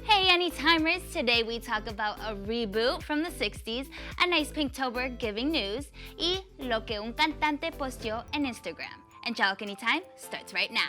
Hey Anytimers! Today we talk about a reboot from the 60s, a nice Pinktober giving news, y lo que un cantante posteó en Instagram. Angelica Anytime starts right now.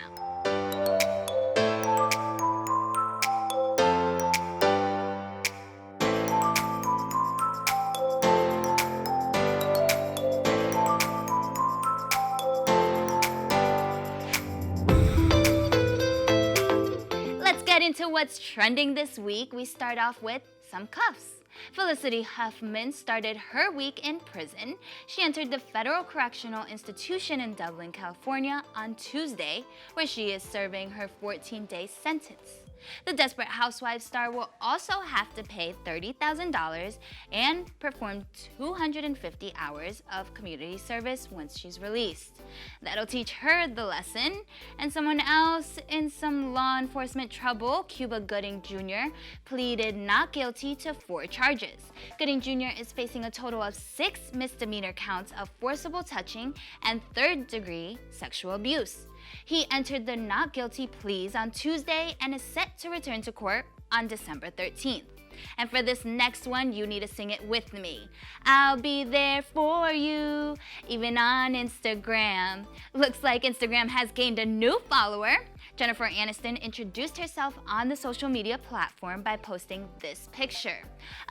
Let's get into what's trending this week. We start off with some cuffs. Felicity Huffman started her week in prison. She entered the Federal Correctional Institution in Dublin, California on Tuesday, where she is serving her 14-day sentence. The Desperate Housewives star will also have to pay $30,000 and perform 250 hours of community service once she's released. That'll teach her the lesson. And someone else in some law enforcement trouble, Cuba Gooding Jr., pleaded not guilty to 4 charges. Gooding Jr. is facing a total of 6 misdemeanor counts of forcible touching and third-degree sexual abuse. He entered the not guilty pleas on Tuesday and is set to return to court on December 13th. And for this next one, you need to sing it with me. I'll be there for you, even on Instagram. Looks like Instagram has gained a new follower. Jennifer Aniston introduced herself on the social media platform by posting this picture,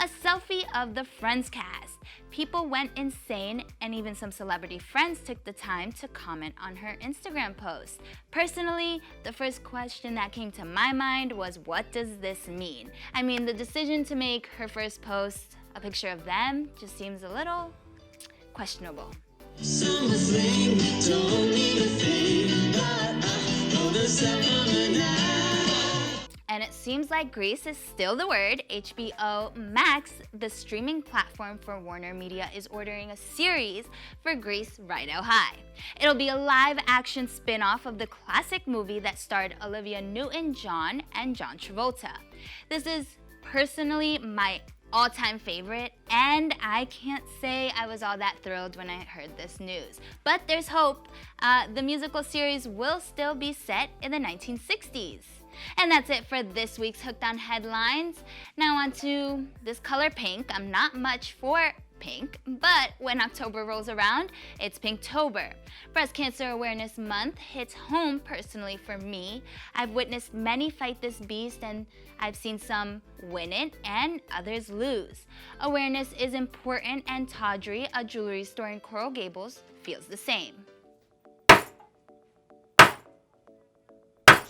a selfie of the Friends cast. People went insane, and even some celebrity friends took the time to comment on her Instagram post. Personally, the first question that came to my mind was, what does this mean? I mean, the decision to make her first post a picture of them just seems a little questionable. And it seems like Grease is still the word. HBO Max, the streaming platform for Warner Media, is ordering a series for Grease Right Out High. It'll be a live-action spin-off of the classic movie that starred Olivia Newton-John and John Travolta. This is personally my all-time favorite, and I can't say I was all that thrilled when I heard this news. But there's hope. The musical series will still be set in the 1960s. And that's it for this week's Hooked on Headlines. Now on to this color pink. I'm not much for pink, but when October rolls around, it's Pinktober. Breast Cancer Awareness Month hits home personally for me. I've witnessed many fight this beast, and I've seen some win it and others lose. Awareness is important, and Tawdry, a jewelry store in Coral Gables, feels the same.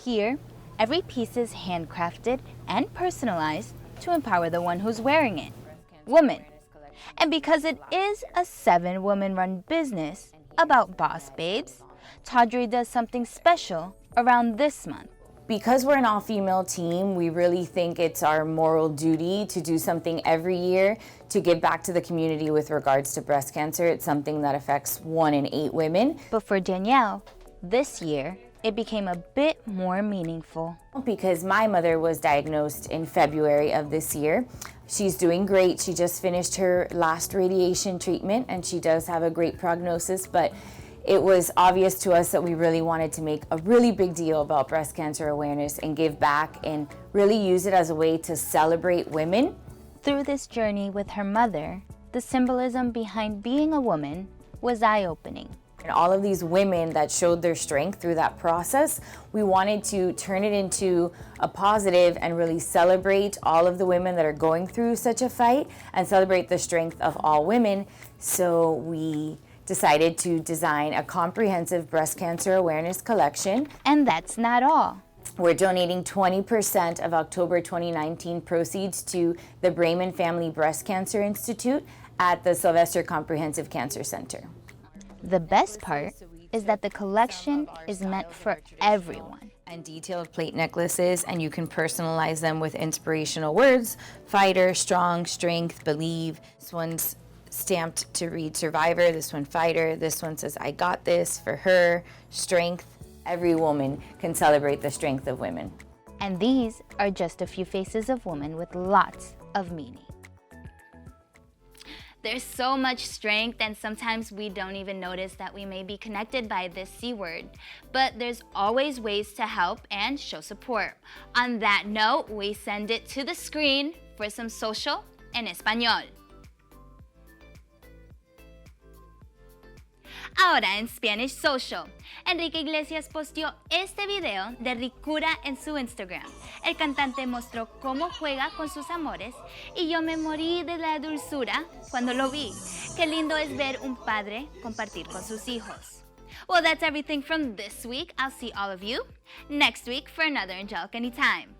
Here, every piece is handcrafted and personalized to empower the one who's wearing it, woman. And because it is a 7-woman-run business about boss babes, Tawdry does something special around this month. Because we're an all-female team, we really think it's our moral duty to do something every year to give back to the community with regards to breast cancer. It's something that affects 1 in 8 women. But for Danielle, this year, it became a bit more meaningful. Because my mother was diagnosed in February of this year. She's doing great. She just finished her last radiation treatment, and she does have a great prognosis, but it was obvious to us that we really wanted to make a really big deal about breast cancer awareness and give back and really use it as a way to celebrate women. Through this journey with her mother, the symbolism behind being a woman was eye-opening. And all of these women that showed their strength through that process, we wanted to turn it into a positive and really celebrate all of the women that are going through such a fight and celebrate the strength of all women. So we decided to design a comprehensive breast cancer awareness collection. And that's not all. We're donating 20% of October 2019 proceeds to the Bremen Family Breast Cancer Institute at the Sylvester Comprehensive Cancer Center. The best part is that the collection is meant for everyone. And detailed plate necklaces, and you can personalize them with inspirational words: fighter, strong, strength, believe. This one's stamped to read survivor, this one fighter, this one says I got this, for her, strength. Every woman can celebrate the strength of women. And these are just a few faces of women with lots of meaning. There's so much strength, and sometimes we don't even notice that we may be connected by this C word. But there's always ways to help and show support. On that note, we send it to the screen for some social en español. Ahora en Spanish Social, Enrique Iglesias posteó este video de ricura en su Instagram. El cantante mostró cómo juega con sus amores y yo me morí de la dulzura cuando lo vi. Qué lindo es ver un padre compartir con sus hijos. Well, that's everything from this week. I'll see all of you next week for another Angelica Anytime.